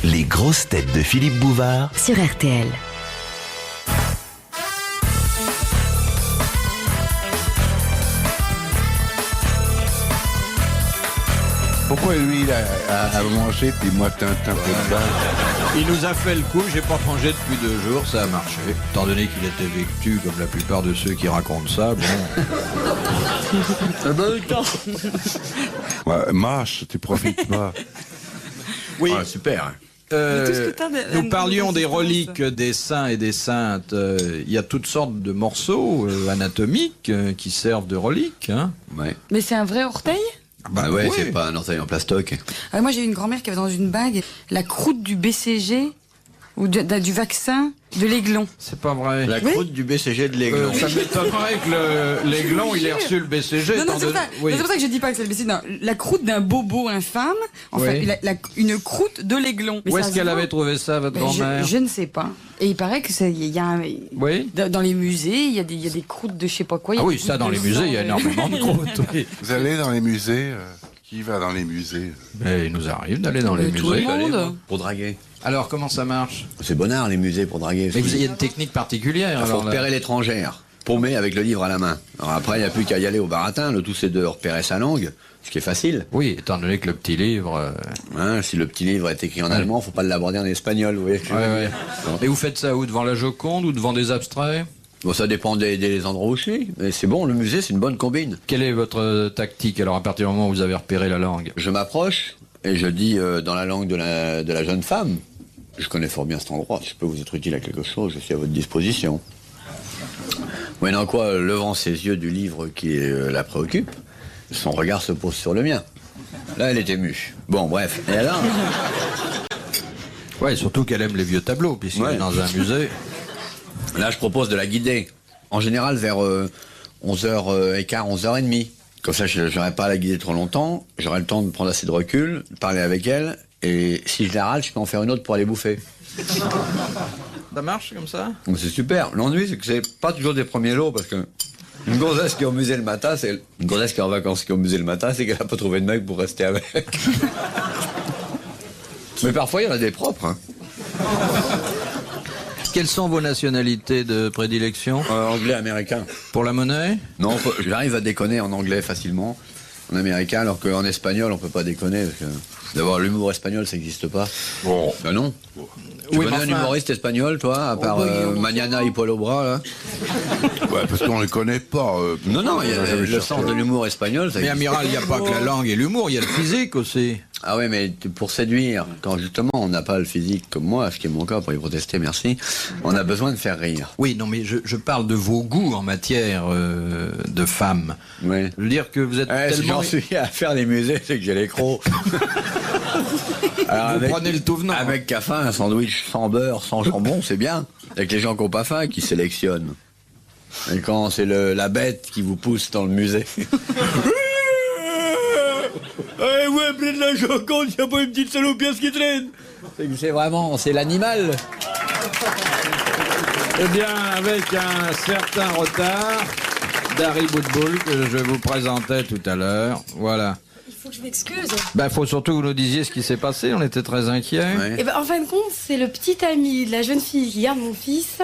Les grosses têtes de Philippe Bouvard sur RTL. Pourquoi lui, il a mangé, puis moi, Tintin, Il nous a fait le coup, j'ai pas mangé depuis 2 jours, ça a marché. Étant donné qu'il était vêtu, comme la plupart de ceux qui racontent ça, bon... ouais, mâche, tu profites pas. Oui, super. Nous parlions des reliques des saints et des saintes. Il y a toutes sortes de morceaux anatomiques qui servent de reliques. Hein. Ouais. Mais c'est un vrai orteil ? Bah ouais, oui. c'est pas un orteil en plastoc. Moi j'ai une grand-mère qui avait dans une bague la croûte du BCG ou du vaccin de l'aiglon. C'est pas vrai. La croûte du BCG de l'aiglon. Ça m'étonnerait que l'aiglon, il ait reçu le BCG. Non, c'est pour ça que je dis pas que c'est le BCG. Non, la croûte d'un bobo infâme, enfin Oui. une croûte de l'aiglon. Mais Où ça est-ce se qu'elle voit. avait trouvé ça, votre grand-mère? Je ne sais pas. Et il paraît que il y a Oui. dans les musées, il y a des croûtes de je sais pas quoi. Ah oui, ça, dans les musées, il y a énormément de croûtes. Oui. Vous allez dans les musées qui va dans les musées? Mais il nous arrive d'aller dans les Tout musées. le monde. Pour draguer. Alors, comment ça marche? C'est bonnard, les musées, pour draguer. Mais vous avez une technique particulière. Il faut alors, là. repérer l'étrangère, paumé avec le livre à la main. Alors après, il n'y a plus qu'à y aller au baratin. Le tout, c'est de repérer sa langue, ce qui est facile. Oui, étant donné que le petit livre... Hein, si le petit livre est écrit en allemand, faut pas l'aborder en espagnol, vous voyez. ce que je veux Ouais. dire. Bon. Et vous faites ça où? Devant la Joconde ou devant des abstraits? Bon, ça dépend des endroits où je suis. Mais c'est bon, le musée, c'est une bonne combine. Quelle est votre tactique, alors, à partir du moment où vous avez repéré la langue? Je m'approche et je dis dans la langue de la jeune femme. Je connais fort bien cet endroit. Si je peux vous être utile à quelque chose, je suis à votre disposition. Moyennant quoi, levant ses yeux du livre qui la préoccupe, son regard se pose sur le mien. Là, elle est émue. Bon, bref. Et alors? Ouais, surtout qu'elle aime les vieux tableaux, puisqu'elle Ouais. est dans un musée. Là, je propose de la guider. En général, vers 11h15, 11h30. Comme ça, je n'aurai pas à la guider trop longtemps. J'aurai le temps de prendre assez de recul, de parler avec elle. Et si je la rate, je peux en faire une autre pour aller bouffer. Ça marche comme ça? Donc c'est super. L'ennui, c'est que c'est pas toujours des premiers lots, parce que une gonzesse qui est au musée le matin, c'est une gonzesse qui est en vacances qui est au musée le matin, c'est qu'elle a pas trouvé de mec pour rester avec. Mais parfois, il y en a des propres. Hein. Quelles sont vos nationalités de prédilection? Anglais, américain. Pour la monnaie? Non, j'arrive à déconner en anglais facilement, en américain, alors qu'en espagnol, on peut pas déconner. Parce que d'abord, l'humour espagnol, ça n'existe pas. Bon. Ben non. Tu Oui, connais mais un enfin- humoriste espagnol, toi, à part Mañana y Polo Bras, là? Ouais, parce qu'on ne les connaît pas. Non, il y a le sens de l'humour espagnol. Ça Mais existe. amiral, il n'y a pas que la langue et l'humour, il y a le physique aussi. Ah oui, mais pour séduire, quand justement on n'a pas le physique comme moi, ce qui est mon cas pour y protester, merci, on a besoin de faire rire. Oui, non, mais je parle de vos goûts en matière de femmes. Oui. Je veux dire que vous êtes Si tellement... j'en suis à faire les musées, c'est que j'ai les crocs. Alors, Vous prenez le tout venant. Avec qu'a faim, un sandwich sans beurre, sans jambon, c'est bien. Avec les gens qui n'ont pas faim, qui sélectionnent. Et quand c'est la bête qui vous pousse dans le musée. Eh ouais, plein de la Joconde, il n'y a pas une petite salopiasse qui traîne. C'est l'animal. Eh bien, avec un certain retard, Dari Boudboul, que je vous présentais tout à l'heure. Voilà. Il faut que je m'excuse. Ben, faut surtout que vous nous disiez ce qui s'est passé, on était très inquiets. Ouais. Et ben, en fin de compte, c'est le petit ami de la jeune fille qui garde mon fils,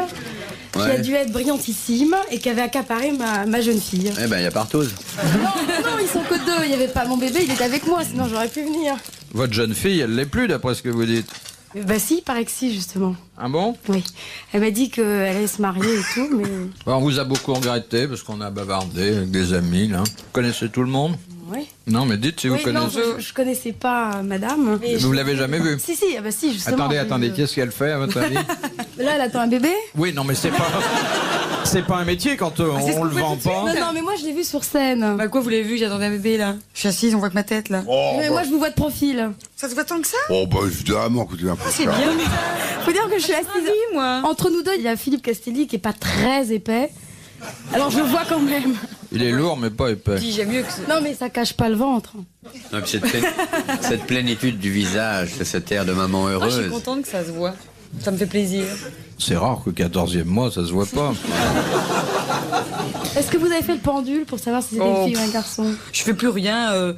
qui a Ouais. dû être brillantissime et qui avait accaparé ma jeune fille. Eh ben, il y a partouze. Non, ils sont que 2. Il n'y avait pas mon bébé, il était avec moi, sinon j'aurais pu venir. Votre jeune fille, elle l'est plus, d'après ce que vous dites. Bah si, il paraît que si, justement. Ah bon? Oui. Elle m'a dit qu'elle allait se marier et tout, mais... On vous a beaucoup regretté, parce qu'on a bavardé avec des amis, là. Vous connaissez tout le monde? Oui. Non, mais dites si vous Oui, non, connaissez. je connaissais pas madame. Vous l'avez jamais vue? Si, ah bah si, justement. Attendez, qu'est-ce qu'elle fait, à votre avis? Là, elle attend un bébé. Oui, non, mais c'est pas... C'est pas un métier quand on le vend pas. Non, mais moi, je l'ai vu sur scène. Bah quoi, vous l'avez vu, j'attendais un bébé là. Je suis assise, on voit que ma tête là. Mais moi, je vous vois de profil. Ça se voit tant que ça? Oh, bah évidemment, écoutez un peu C'est ça. bien. Faut dire que je suis assise. moi. Entre nous deux, il y a Philippe Castelli qui est pas très épais. Alors je le vois quand même. Il est lourd, mais pas épais. Dis, j'aime mieux que ça. Non, mais ça cache pas le ventre. Non, puis cette plénitude du visage, cet air de maman Moi, je suis heureuse. contente que ça se voit. Ça me fait plaisir. C'est rare qu'au 14e mois, ça se voit pas. Est-ce que vous avez fait le pendule pour savoir si c'était une fille ou un garçon? Je fais plus rien.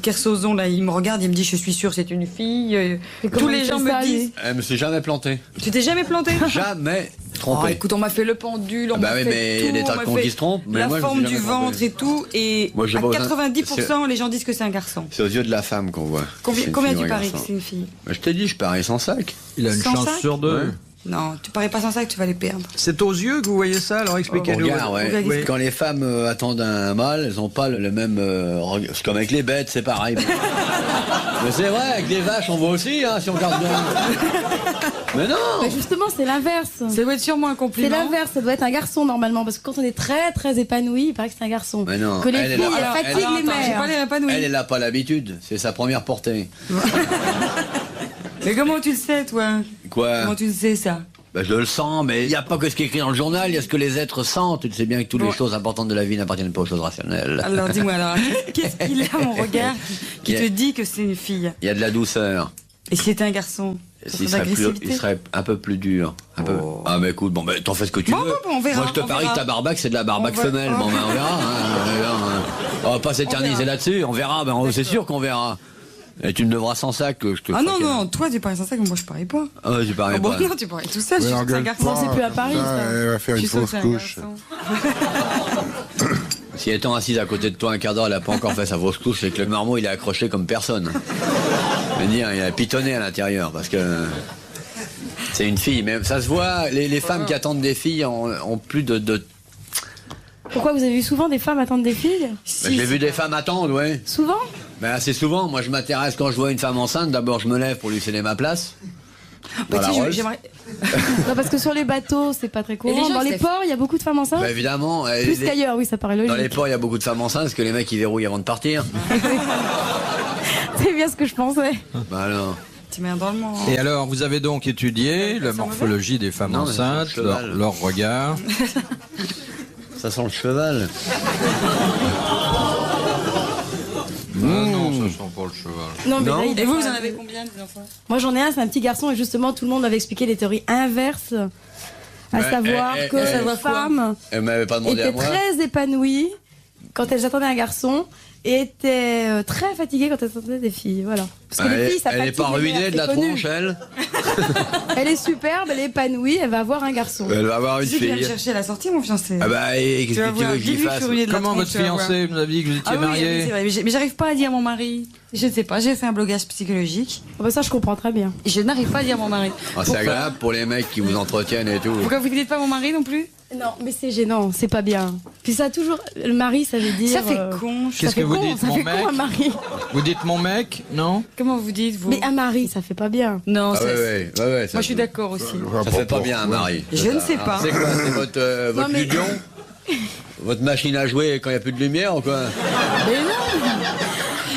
Kersozon, là, il me regarde, il me dit, je suis sûr, c'est une fille. Tous les gens me disent. Elle me s'est jamais plantée. Tu t'es jamais planté? Jamais trompé. Oh, écoute, on m'a fait le pendule, on m'a fait mais il y a des tas de cons qui se trompent. Mais la moi, forme je me suis du jamais trompé. ventre et tout, et Moi, j'ai à pas besoin- 90%, les gens disent que c'est un garçon. C'est aux yeux de la femme qu'on voit. Combien tu paries que c'est une fille? Je t'ai dit, je parie sans sac. Il a une Sans chance sac sur deux. Ouais. Non, tu paries pas sans ça que tu vas les perdre. C'est aux yeux que vous voyez ça, alors expliquez-nous. Regarde, ouais. Oui. Quand les femmes attendent un mâle, elles n'ont pas le même. C'est comme avec les bêtes, c'est pareil. Mais c'est vrai, avec les vaches, on voit aussi, hein, si on regarde bien. Mais non. Mais justement, c'est l'inverse. Ça doit être sûrement un C'est compliment. l'inverse, ça doit être un garçon normalement, parce que quand on est très très épanoui, il paraît que c'est un garçon. Mais non, Que les elle est filles, là. elles Alors, fatiguent les J'ai pas mères. l'air épanoui. Elle n'a pas l'habitude, c'est sa première portée. Mais comment tu le sais, toi? Quoi? Comment tu le sais, ça? Ben, je le sens, mais il n'y a pas que ce qui est écrit dans le journal, il y a ce que les êtres sentent. Tu sais bien que toutes les choses importantes de la vie n'appartiennent pas aux choses rationnelles. Alors, dis-moi, alors, qu'est-ce qu'il a, mon regard, qui te dit que c'est une fille? Il y a de la douceur. Et si c'était un garçon? Il serait un peu plus dur. Un peu... Ah, mais écoute, t'en fais ce que tu Bon, veux. bon, on verra, Moi, je te on parie verra. que ta barbaque, c'est de la barbaque On va- femelle. Bon, on verra. On va pas s'éterniser là-dessus. On verra. C'est sûr qu'on verra. Et tu me devras sans sac que je te. Ah non, non, toi, tu paries sans ça, que moi, je parie pas. Ah, tu paries Ah bon, pas. non, tu paries tout seul, je Mais suis sûr que c'est un engueule garçon. pas, c'est plus à Paris, comme ça. Elle va faire Je une suis sûr que fausse c'est un couche. garçon. Si étant assise à côté de toi un quart d'heure, elle a pas encore fait sa fausse couche, c'est que le marmot, il est accroché comme personne. Je veux dire, il a pitonné à l'intérieur parce que. C'est une fille, mais ça se voit, les femmes qui attendent des filles ont plus de... Pourquoi vous avez vu souvent des femmes attendre des filles? Ben, j'ai vu des femmes attendre, ouais. Souvent? Ben, assez souvent, moi je m'intéresse quand je vois une femme enceinte, d'abord je me lève pour lui céder ma place. Dans la Rolls. j'aimerais. Non, parce que sur les bateaux, c'est pas très les courant. gens Dans se les lèvent. ports, il y a beaucoup de femmes enceintes. Ben, évidemment, Plus qu'ailleurs, oui, ça paraît dans les logique. ports il y a beaucoup de femmes enceintes, parce que les mecs ils verrouillent avant de partir. C'est bien ce que je pensais. Ben alors... Tu mets un dans le monde. Et alors, vous avez donc étudié la morphologie des femmes Non, mais enceintes, c'est le cheval. leur regard. Ça sent le cheval. Non, ça sent pas le cheval. Non, mais Non. là, il- Et vous en avez combien, des enfants? Moi, j'en ai un, c'est un petit garçon, et justement, tout le monde m'avait expliqué les théories inverses. À Ouais, savoir que savoir les quoi femmes Elle m'avait pas demandé à étaient moi. très épanouies quand elles attendaient un garçon et étaient très fatiguées quand elles attendaient des filles. Voilà. Parce que les filles, ça Elle est fatigue pas les ruinée mères, de la c'est connu. tronche, elle. Elle est superbe, elle est épanouie, elle va avoir un garçon. Elle va avoir une Tu viens me fille. chercher à la sortie, mon fiancé. Ah bah, et qu'est-ce Tu vas que tu voir, veux que j'y dis-lui que je fasse? suis ruinée de la Comment tronche, votre tu vas voir. fiancé, vous avez dit que vous étiez Ah oui, marié c'est vrai, mais j'arrive pas à dire mon mari. Je ne sais pas, j'ai fait un blogage psychologique. Oh, bah ça, je comprends très bien. Et je n'arrive pas à dire mon mari. Ah, c'est agréable pour les mecs qui vous entretiennent et tout. Pourquoi vous ne dites pas mon mari non plus? Non, mais c'est gênant, c'est pas bien. Puis ça a toujours. Le mari, ça veut dire. Ça fait con. je- Qu'est-ce ça fait que vous con, dites, ça mon fait mec con, un mari. Vous dites mon mec, non? Comment vous dites, vous? Mais un mari, ça fait pas bien. Non, Ah c'est- ouais, ça moi je suis d'accord aussi. Ça fait pas bien un mari. Je ne sais pas. C'est quoi? C'est votre Non, mais- ludion? Votre machine à jouer quand il n'y a plus de lumière ou quoi? Mais non.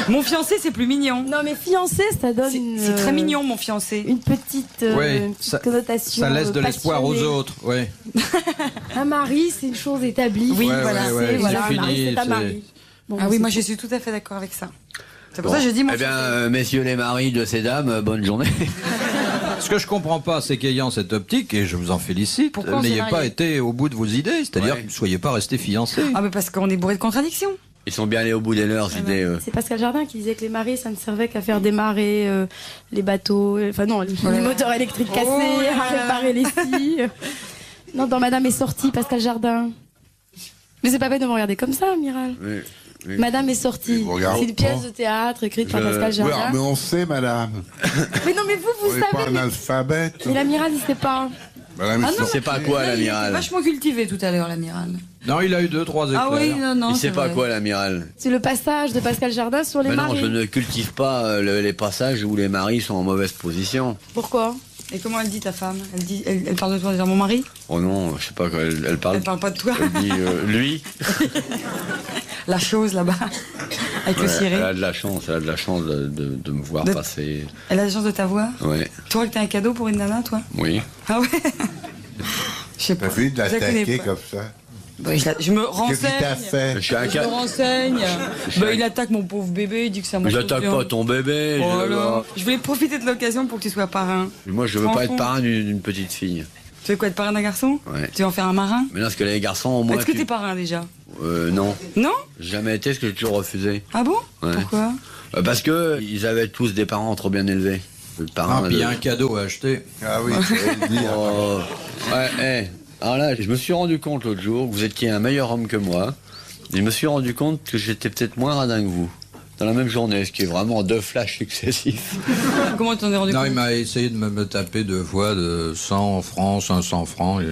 Mon fiancé, c'est plus mignon. Non, mais fiancé, ça donne. C'est très mignon, mon fiancé. Une petite, Oui, une petite ça- connotation. Ça laisse de l'espoir aux passionnée. autres, oui. Un mari, c'est une chose établie. Oui, Ouais, voilà. ouais, C'est, ouais, voilà, c'est un mari, fini, c'est un c'est- mari. Bon, Ah oui, c'est moi tout. je suis tout à fait d'accord avec ça. C'est pour Bon. ça que je dis mon Eh bien, fiancé. messieurs les maris de ces dames, bonne journée. Ce que je comprends pas, c'est qu'ayant cette optique, et je vous en félicite, Pourquoi vous on s'est n'ayez pas mariés été au bout de vos idées, c'est-à-dire Ouais. que vous ne soyez pas resté fiancé. Ah mais parce qu'on est bourré de contradictions. Ils sont bien allés au bout de leurs idées. C'est Pascal Jardin qui disait que les maris, ça ne servait qu'à faire démarrer les bateaux, enfin non, les moteurs électriques cassés, Oh là à là. réparer les scies. Non, dans Madame est sortie, Pascal Jardin. Mais c'est pas peine de me regarder comme ça, Amiral. Oui, oui. Madame est sortie. Vous regardez C'est une pièce pas. de théâtre écrite par Je- Pascal Oui, Jardin. mais on sait, madame. Mais non, mais vous On n'est pas savez. Mais, analphabète. mais l'amiral, il sait pas. Madame, Ah ils non, sont- C'est pas quoi Là, il était l'amiral? vachement cultivé tout à l'heure, l'amiral. Non, il a eu 2-3 éclairs. Ah oui, non, non. Il c'est sait pas vrai. quoi l'amiral? C'est le passage de Pascal Jardin sur les Mais non, maris. je ne cultive pas les passages où les maris sont en mauvaise position. Pourquoi? Et comment elle dit ta femme? Elle parle de toi en disant mon mari? Oh non, je sais pas quoi, elle parle. Elle parle pas de toi. Elle dit lui. La chose là-bas. Avec le Ouais, ciré. elle a de la chance, elle a de la chance de me voir De- passer. Elle a la chance de t'avoir. Ouais, Tu crois que t'as un cadeau pour une nana, toi? oui. Ah ouais? Je sais pas. T'as vu de Je la connais l'attaquer pas. comme ça. Bah, je me Qu'est-ce qu'il t'a renseigne. fait? Je suis un Je me cas. renseigne. suis Bah, un- il attaque mon pauvre bébé, il dit que ça Mais mange j'attaque bien. pas ton bébé. Oh là. Je voulais profiter de l'occasion pour que tu sois parrain. Moi, je veux pas Franchement. être parrain d'une petite fille. Tu veux quoi, être parrain d'un garçon? Ouais. Tu veux en faire un marin? Mais non, parce que les garçons, au moins. Est-ce que tu- t'es parrain déjà? Non. Non? Jamais été, ce que j'ai toujours refusé. Ah bon? Ouais. Pourquoi? Parce que ils avaient tous des parents trop bien élevés. Le parent, Puis il y a un cadeau à acheter. Ah oui, j'allais le dire. Oh. Ouais, alors là, je me suis rendu compte l'autre jour que vous étiez un meilleur homme que moi. Et je me suis rendu compte que j'étais peut-être moins radin que vous. Dans la même journée, ce qui est vraiment 2 flashs successifs. Comment t'en es rendu Non, compte? il m'a essayé de me taper 2 fois de 100 francs, 500 francs.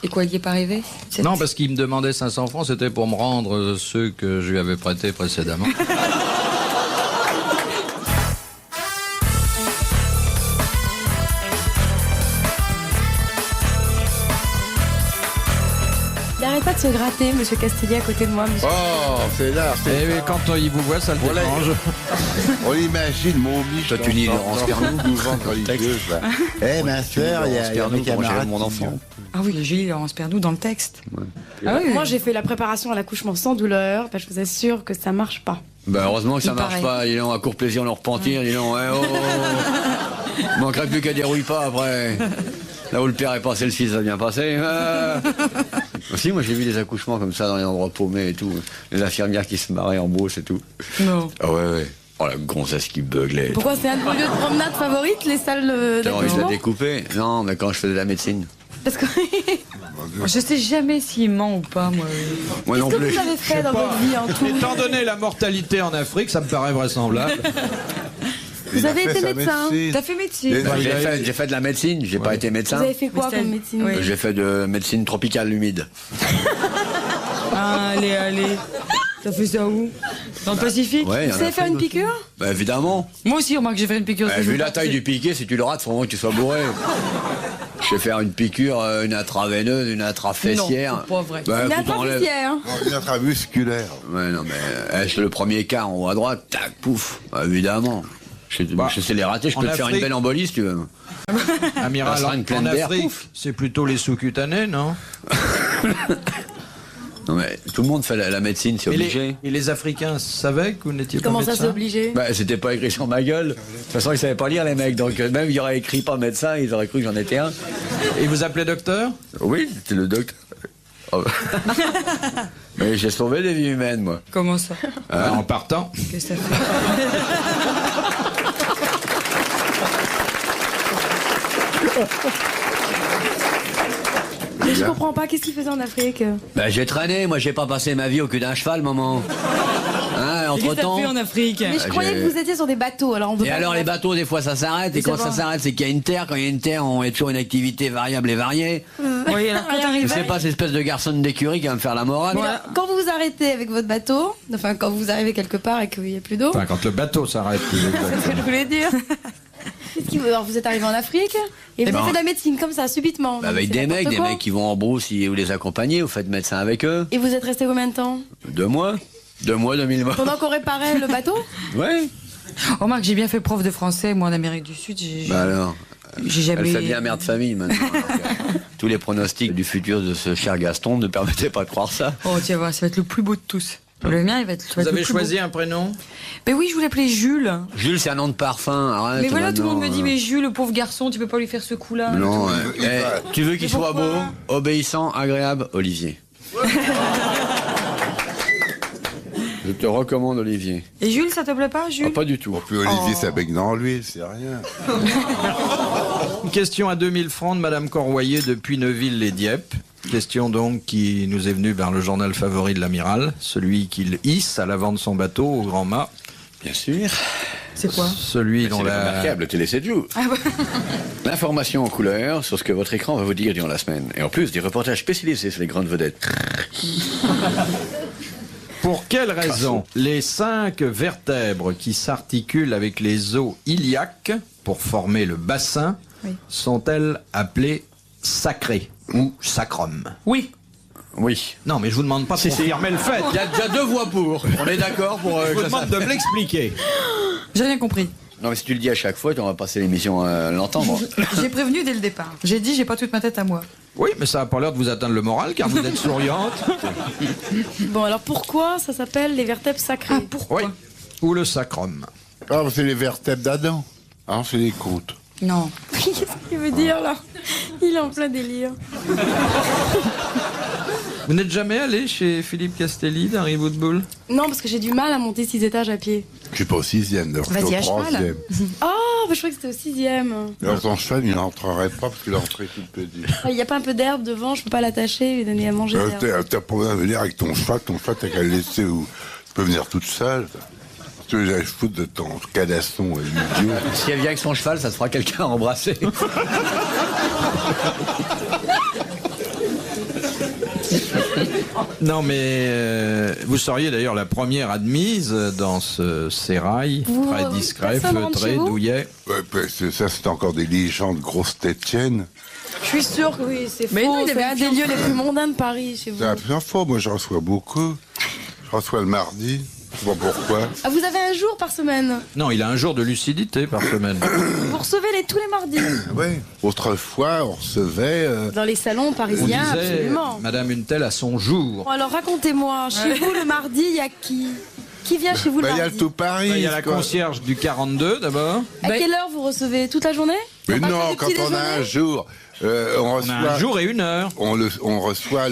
Et quoi, il n'y est pas arrivé? Non, parce qu'il me demandait 500 francs, c'était pour me rendre ceux que je lui avais prêtés précédemment. Il n'arrête pas de se gratter, monsieur Castelli, à côté de moi. Monsieur. Oh, c'est là, Et c'est oui, quand il vous voit, ça le Voilà. dérange. On imagine mon biche. Toi, tu lis Laurence Pernou. Mouvante religieuse, là. Eh, ma soeur, il y a mes Pour gérer camarades. mon enfant. Ah oui, j'ai lu Laurence Pernou dans le texte. Ah oui, Moi, j'ai fait la préparation à l'accouchement sans douleur. Ben, je vous assure que ça marche pas. Bah heureusement que ça Il marche paraît. pas, dis donc, à court plaisir le repentir, dis donc, manquerait plus qu'à dérouille pas après. Là où le père est passé, le fils va bien passer. Aussi, moi j'ai vu des accouchements comme ça dans les endroits paumés et tout. Les infirmières qui se marraient en brousse et tout. Non. Ah ouais. Oh la gonzesse qui beuglait. Pourquoi c'est un de vos lieux de promenade favorites, les salles T'as envie de la d'accouchement? découper? Non, mais quand je faisais de la médecine. Parce que Je sais jamais s'il ment ou pas, moi. Moi non qu'est-ce que plus. vous avez fait dans votre vie en tout? Étant donné la mortalité en Afrique, ça me paraît vraisemblable. Vous Il a avez fait été sa médecin. médecine. T'as fait médecine? Et- Bah, j'ai fait de la médecine, j'ai pas été Vous médecin. avez fait quoi Mais c'était- comme médecine? Oui. J'ai fait de médecine tropicale humide. Allez, allez. T'as fait ça où? Dans le Pacifique? Ouais, Vous savez faire une piqûre? Bah évidemment. Moi aussi, remarque, j'ai fait une piqûre. Bah, vu la taille du piquet, si tu le rates, faut vraiment que tu sois bourré. Je vais faire une piqûre, une intraveineuse, une intrafessière. Non, c'est pas vrai. Bah, Une écoute, enlève. intramusière. Une intramusculaire. Ouais, non, mais c'est le premier quart en haut à droite, tac, pouf, bah, évidemment. Je sais les rater, je en peux te faire une Afrique- belle embolie si tu veux. Amiral, Ça sera une pleine en d'air, Afrique, pouf. c'est plutôt les sous-cutanés, non? Non, mais tout le monde fait la médecine, c'est obligé. Et les Africains savaient que vous n'étiez pas Comment ça, médecin? c'est obligé? Bah, c'était pas écrit sur ma gueule. De toute façon, ils savaient pas lire, les mecs. Donc, même il y aurait écrit pas médecin, ils auraient cru que j'en étais un. Et vous appelez docteur? Oui, c'était le docteur. Oh. Mais j'ai sauvé des vies humaines, moi. Comment ça? En partant. Qu'est-ce que ça fait? Mais je comprends pas, qu'est-ce qu'il faisait en Afrique? Bah, j'ai traîné, moi, j'ai pas passé ma vie au cul d'un cheval, maman. Hein, Qu'est-ce que entre-temps. t'as fait en Afrique? Mais je croyais que vous étiez sur des bateaux, alors on peut Et pas alors, les bateaux, des fois, ça s'arrête. Et Mais quand ça ça va. s'arrête, c'est qu'il y a une terre. Quand il y a une terre, on est toujours une activité variable et variée. Oui, alors quand Je t'arrives. sais pas, cette espèce de garçon d'écurie qui va me faire la morale. Mais alors, quand vous vous arrêtez avec votre bateau, enfin quand vous arrivez quelque part et qu'il n'y a plus d'eau, Enfin, quand le bateau s'arrête. c'est ce que je voulais dire. Alors vous êtes arrivé en Afrique et vous ben, avez fait de la médecine comme ça, subitement. Bah, avec C'est des n'importe quoi. mecs qui vont en brousse, vous les accompagnez, vous faites médecin avec eux. Et vous êtes resté combien de temps? 2 mois. 2 mois, 2000 mois. Pendant qu'on réparait le bateau? Ouais. Remarque, j'ai bien fait prof de français, moi en Amérique du Sud. Bah alors. J'ai jamais. Elle fait bien mère de famille maintenant. Donc, tous les pronostics du futur de ce cher Gaston ne permettaient pas de croire ça. Oh, tu vas voir, ça va être le plus beau de tous. Le mien, il va être. Vous avez choisi un prénom? Mais oui, je voulais l'appeler Jules. Jules, c'est un nom de parfum. Arrête, Mais voilà, tout le monde me maintenant, dit, mais Jules, le pauvre garçon, tu peux pas lui faire ce coup-là. Non, Il va- tu veux qu'il Mais soit beau, pourquoi obéissant, agréable, Olivier. Je te recommande Olivier. Et Jules, ça te plaît pas, Ah, Jules? pas du tout. Puis Olivier, ça baigne dans l'huile, c'est rien. Une question à 2000 francs de Madame Corroyer depuis Neuville-les-Dieppe. Question donc qui nous est venue vers le journal favori de l'amiral, celui qu'il hisse à l'avant de son bateau au grand mât. Bien sûr. C'est quoi? Celui dont C'est la... remarquable, Télé 7 jours. L'information en couleur sur ce que votre écran va vous dire durant la semaine. Et en plus, des reportages spécialisés sur les grandes vedettes. Pour quelle raison les 5 vertèbres qui s'articulent avec les os iliaques pour former le bassin Oui. sont-elles appelées sacrées ou sacrum? Oui. Oui. Non, mais je vous demande pas de confirmer le fait. Il y a déjà 2 voix pour. On est d'accord pour Je vous que ça... demande de me l'expliquer. J'ai rien compris. Non, mais si tu le dis à chaque fois, on va passer l'émission à l'entendre. J'ai prévenu dès le départ. J'ai dit, j'ai pas toute ma tête à moi. Oui, mais ça n'a pas l'air de vous atteindre le moral car vous êtes souriante. Bon, alors pourquoi ça s'appelle les vertèbres sacrées? Ah, pourquoi? Oui. Ou le sacrum. Ah, c'est les vertèbres d'Adam. Ah, c'est les côtes. Non. Qu'est-ce qu'il veut dire là? Il est en plein délire. Vous n'êtes jamais allé chez Philippe Castelli d'Harry Bootbull? Non, parce que j'ai du mal à monter 6 étages à pied. Je suis pas au 6e, je suis Vas-y, au à cheval. 3e. Oh, bah, je croyais que c'était au 6e. Alors ton cheval, il n'entrerait pas parce que l'entrée est toute petite. Il n'y a pas un peu d'herbe devant, je peux pas l'attacher et lui donner à manger d'herbe. T'as pas besoin de venir avec ton cheval t'as qu'à le laisser où tu peux venir toute seule. Tu veux que j'aille foutre de ton cadasson, idiot. Si elle vient avec son cheval, ça se fera quelqu'un à embrasser. Non, mais vous seriez d'ailleurs la première admise dans ce sérail Vous, très discret, personne rentre feutré, chez vous douillet. Ouais, ça, c'est encore des légendes grosses têtes tiennes. Je suis sûre que oui, c'est faux. Mais non, il y c'est avait un des lieux les plus mondains de Paris chez vous. C'est la première fois, moi je reçois beaucoup. Je reçois le mardi, je sais pas pourquoi. Ah, vous avez un jour par semaine. Non, il a un jour de lucidité par semaine. Vous recevez tous les mardis. Ouais. Autrefois, on recevait. Dans les salons On parisiens, disait, absolument. Madame Untel a son jour. Bon, alors racontez-moi, chez vous le mardi, il y a qui? Qui vient chez vous le Il y a le mardi? tout Paris. Il y a la quoi. concierge du 42 d'abord. À quelle heure vous recevez? Toute la journée? Mais À partir non, du quand petit on a déjeuner un jour, on On reçoit. a un jour et une heure. On reçoit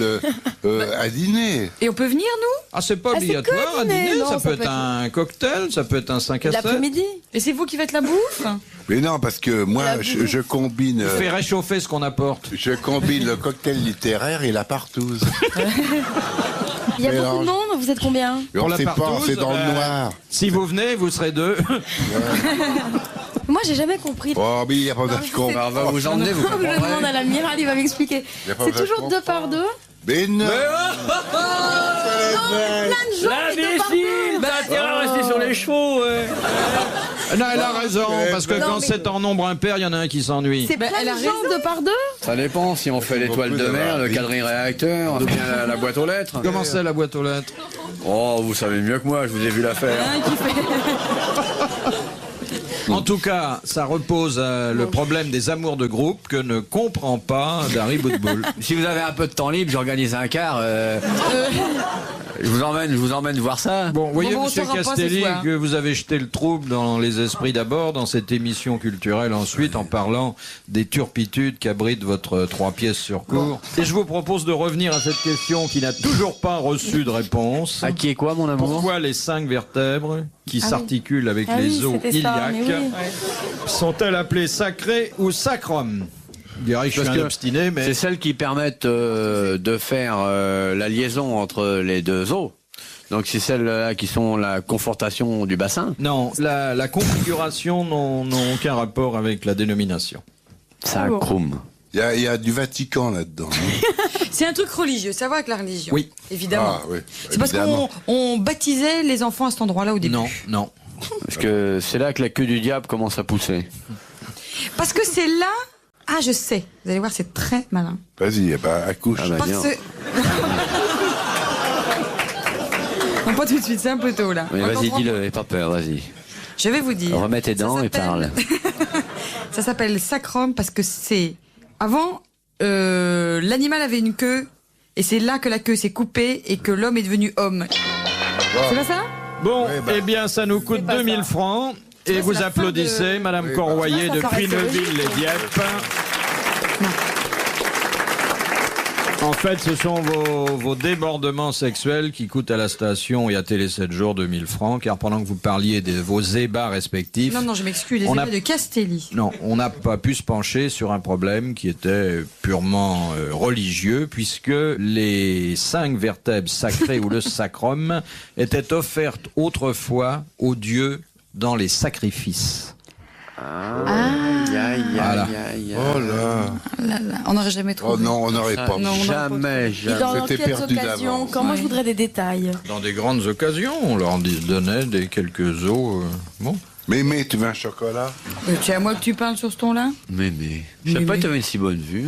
à dîner. Et on peut venir, nous? Ah, c'est pas Ah, c'est obligatoire que à dîner, dîner. non, Ça peut être un cocktail, ça peut être un 5 à 7. L'après-midi? Et c'est vous qui faites la bouffe? Mais non, parce que moi, La je combine. On fait réchauffer ce qu'on apporte. Je combine le cocktail littéraire et la partouze. Il y a Mais beaucoup de alors, monde, vous êtes combien? Et on la sait pas, partouze, c'est dans le noir. Si vous venez, vous serez deux. Moi, j'ai jamais compris. Oh, mais il n'y a pas besoin de mais con. c'est- On va vous emmener, vous Je le comprendrez. demande à l'amiral, il va m'expliquer. Y a pas C'est besoin de toujours 2 par 2. Mais non. Plein de gens, mais 2 par 2. rester sur les chevaux. Non, elle a raison, parce que Non, quand mais- c'est en nombre impair, il y en a un qui s'ennuie. C'est plein elle a de gens, raison. 2 par 2. Ça dépend si on fait l'étoile de mer, le quadrille réacteur, ou bien la boîte aux lettres. Comment c'est la boîte aux lettres? Oh, vous savez mieux que moi, je vous ai vu la faire. En tout cas, ça repose le problème des amours de groupe que ne comprend pas Harry Bootbull. Si vous avez un peu de temps libre, j'organise un quart. Je vous emmène voir ça. Bon, voyez, Bon, on monsieur saura pas ce Castelli, soir. que vous avez jeté le trouble dans les esprits d'abord, dans cette émission culturelle ensuite, en parlant des turpitudes qu'abrite votre 3 pièces sur cours. Et je vous propose de revenir à cette question qui n'a toujours pas reçu de réponse. À qui est quoi, mon amour? Pourquoi les 5 vertèbres qui Ah oui. s'articulent avec Ah les oui, os c'était ça, mais iliaques oui. sont-elles appelées sacrées ou sacrum? Je dirais que je suis Parce un que obstiné, mais C'est celles qui permettent de faire la liaison entre les deux os. Donc c'est celles-là qui sont la confortation du bassin. non, la configuration n'ont aucun rapport avec la dénomination. Sacrum. Il y a du Vatican là-dedans. C'est un truc religieux, ça va avec la religion. Oui. Évidemment. Ah, oui, C'est parce évidemment. qu'on baptisait les enfants à cet endroit-là au début. Non, non. Parce que c'est là que la queue du diable commence à pousser. Parce que c'est là... Ah, je sais. Vous allez voir, c'est très malin. Vas-y, accouche. Ah bah, Parce bien. que... non, pas tout de suite, c'est un peu tôt, là. Mais On vas-y, comprend dis-le, n'aie pas peur, vas-y. Je vais vous dire. Remets tes dents Ça et parle. Ça s'appelle sacrum parce que c'est... Avant, l'animal avait une queue, et c'est là que la queue s'est coupée et que l'homme est devenu homme. C'est pas ça? Bon, Ouais, bah. eh bien, ça nous coûte pas 2000 ça. francs. Et c'est vous la fin applaudissez, de- Madame Oui, Corroyer, bah. Ça depuis paraît Neuville-les-Dieppe. En fait, ce sont vos débordements sexuels qui coûtent à la station et à Télé 7 jours 2000 francs, car pendant que vous parliez de vos ébats respectifs, Non, non, je m'excuse, les On a- ébats de Castelli. non, on n'a pas pu se pencher sur un problème qui était purement religieux, puisque les 5 vertèbres sacrées ou le sacrum étaient offertes autrefois aux dieux dans les sacrifices. Voilà. Oh là. Là, là, on n'aurait jamais trouvé. Oh non, on n'aurait pas. non, Jamais, Et jamais. dans C'était quelles perdu occasions? d'avance. Quand moi, je Ouais. voudrais des détails. Dans des grandes occasions, on leur donnait quelques os. Bon. Mémé, tu veux un chocolat? C'est à moi que tu parles sur ce ton-là? Mais. Je savais pas que tu avais une si bonne vue.